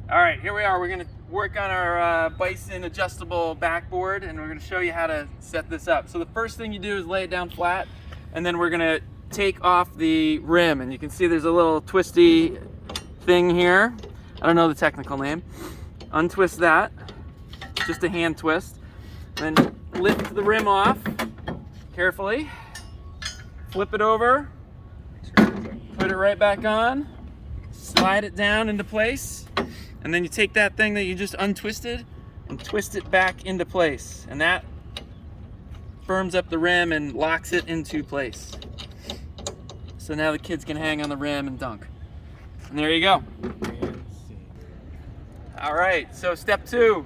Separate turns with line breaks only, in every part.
All right, here we are. We're gonna work on our Bison adjustable backboard, and we're gonna show you how to set this up. So the first thing you do is lay it down flat, and then we're gonna take off the rim, and you can see there's a little twisty thing here. I don't know the technical name. Untwist that, just a hand twist. Then lift the rim off carefully, flip it over, put it right back on, slide it down into place, and then you take that thing that you just untwisted and twist it back into place, and that firms up the rim and locks it into place. So now the kids can hang on the rim and dunk. And there you go. All right, so step 2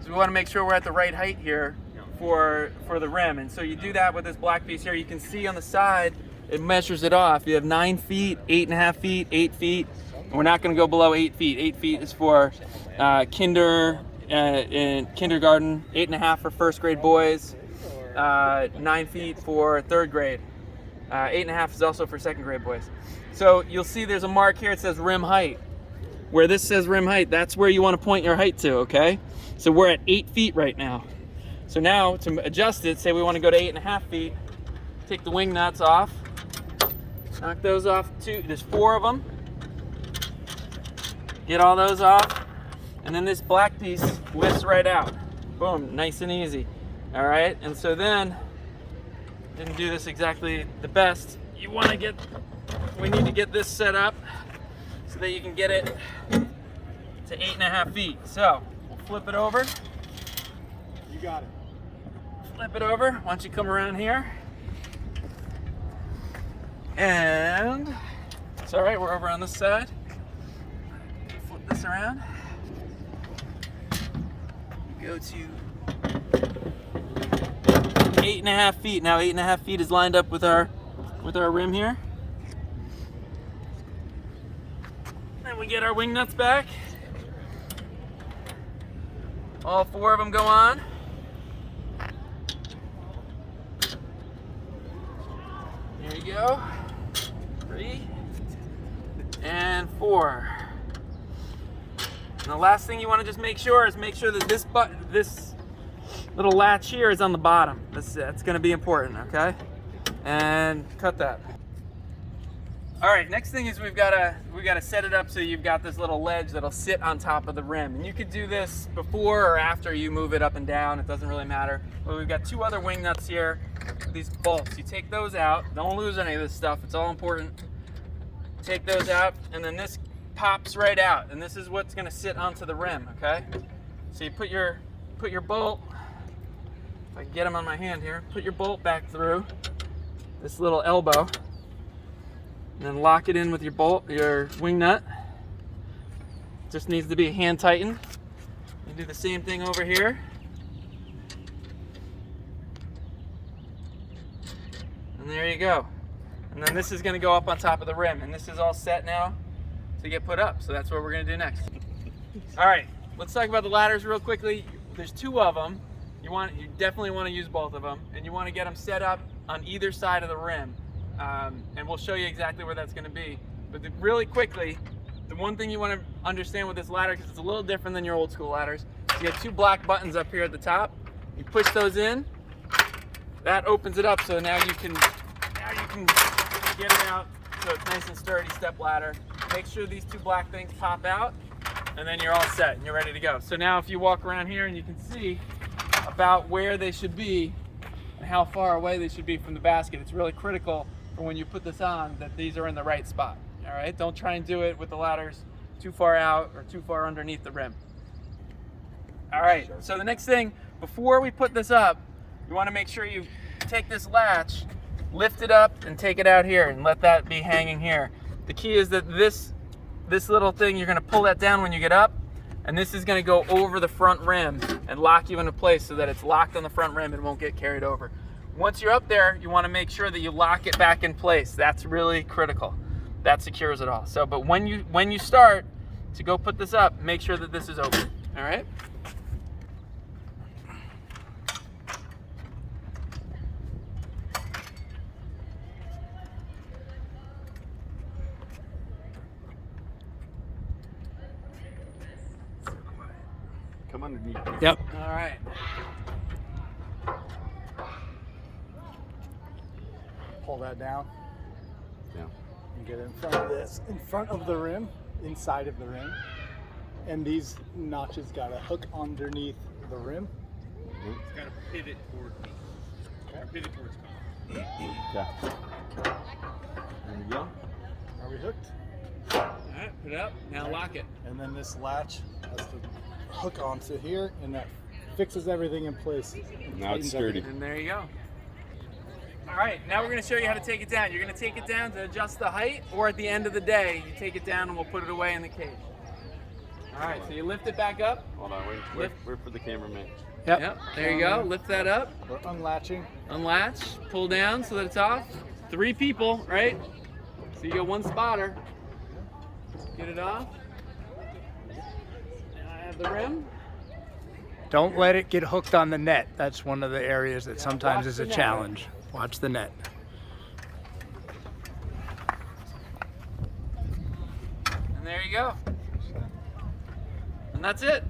is we want to make sure we're at the right height here for the rim. And so you do that with this black piece here. You can see on the side, it measures it off. You have 9 feet, 8.5 feet, 8 feet. And we're not going to go below 8 feet. 8 feet is for in kindergarten, 8.5 for first grade boys, 9 feet for third grade. 8.5 is also for second grade boys. So you'll see there's a mark here. It says rim height. Where this says rim height, that's where you want to point your height to, okay? So we're at 8 feet right now. So now to adjust it, say we want to go to 8.5 feet, take the wing nuts off, knock those off too. There's 4 of them. Get all those off, and then this black piece lifts right out. Boom, nice and easy. All right, and so then, didn't do this exactly the best. We need to get this set up so that you can get it to 8.5 feet. So we'll flip it over.
You got it.
Flip it over. Why don't you come around here? And it's all right, we're over on this side. Flip this around. Go to 8.5 feet. Now 8.5 feet is lined up with our rim here. Then we get our wing nuts back. All 4 of them go on. There you go. 3 and 4. And the last thing you want to just make sure that this little latch here is on the bottom. That's going to be important, okay? And cut that. All right, next thing is we got to set it up so you've got this little ledge that'll sit on top of the rim. And you could do this before or after you move it up and down. It doesn't really matter. But we've got 2 other wing nuts here, these bolts. You take those out. Don't lose any of this stuff. It's all important. Take those out, and then this pops right out. And this is what's going to sit onto the rim, okay? So you put your bolt, if I can get them on my hand here, put your bolt back through this little elbow. And then lock it in with your wing nut. Just needs to be hand tightened. You do the same thing over here. And there you go. And then this is going to go up on top of the rim. And this is all set now to get put up. So that's what we're going to do next. All right, let's talk about the ladders real quickly. There's 2 of them. You definitely want to use both of them. And you want to get them set up on either side of the rim. And we'll show you exactly where that's going to be. But really quickly, the one thing you want to understand with this ladder, because it's a little different than your old school ladders, is you have 2 black buttons up here at the top. You push those in, that opens it up, so now you can get it out so it's nice and sturdy step ladder. Make sure these 2 black things pop out, and then you're all set and you're ready to go. So now if you walk around here and you can see about where they should be and how far away they should be from the basket, it's really critical for when you put this on that these are in the right spot. All right, don't try and do it with the ladders too far out or too far underneath the rim. All right, so the next thing, before we put this up, you want to make sure you take this latch, lift it up, and take it out here and let that be hanging here. The key is that this little thing, you're going to pull that down when you get up, and this is going to go over the front rim and lock you into place so that it's locked on the front rim and won't get carried over. Once you're up there, you want to make sure that you lock it back in place. That's really critical. That secures it all. So, but when you start to go put this up, make sure that this is open. All right?
I'm underneath.
Yep.
All right.
Pull that down
Yeah.
and get it in front of this, in front of the rim, inside of the rim. And these notches got to hook underneath the rim.
It's got to pivot toward me. Or pivot towards me.
Okay. There we go.
Are we hooked?
All right, put it up. Now lock it.
And then this latch has to hook onto here, and that fixes everything in place. and
Now it's
tightens
sturdy.
everything.
And there you go. All right, now we're gonna show you how to take it down. You're gonna take it down to adjust the height, or at the end of the day, you take it down and we'll put it away in the cage. All right, so you lift it back up.
Hold on, wait for the cameraman.
Yep, there you go. Lift that up,
We're unlatching.
unlatch, pull down so that it's off. 3 people, right? So you got 1 spotter. Get it off. Now I have the rim.
Don't let it get hooked on the net. That's one of the areas that sometimes
watch
is
the
a
net.
challenge. Watch the net.
And there you go. And that's it.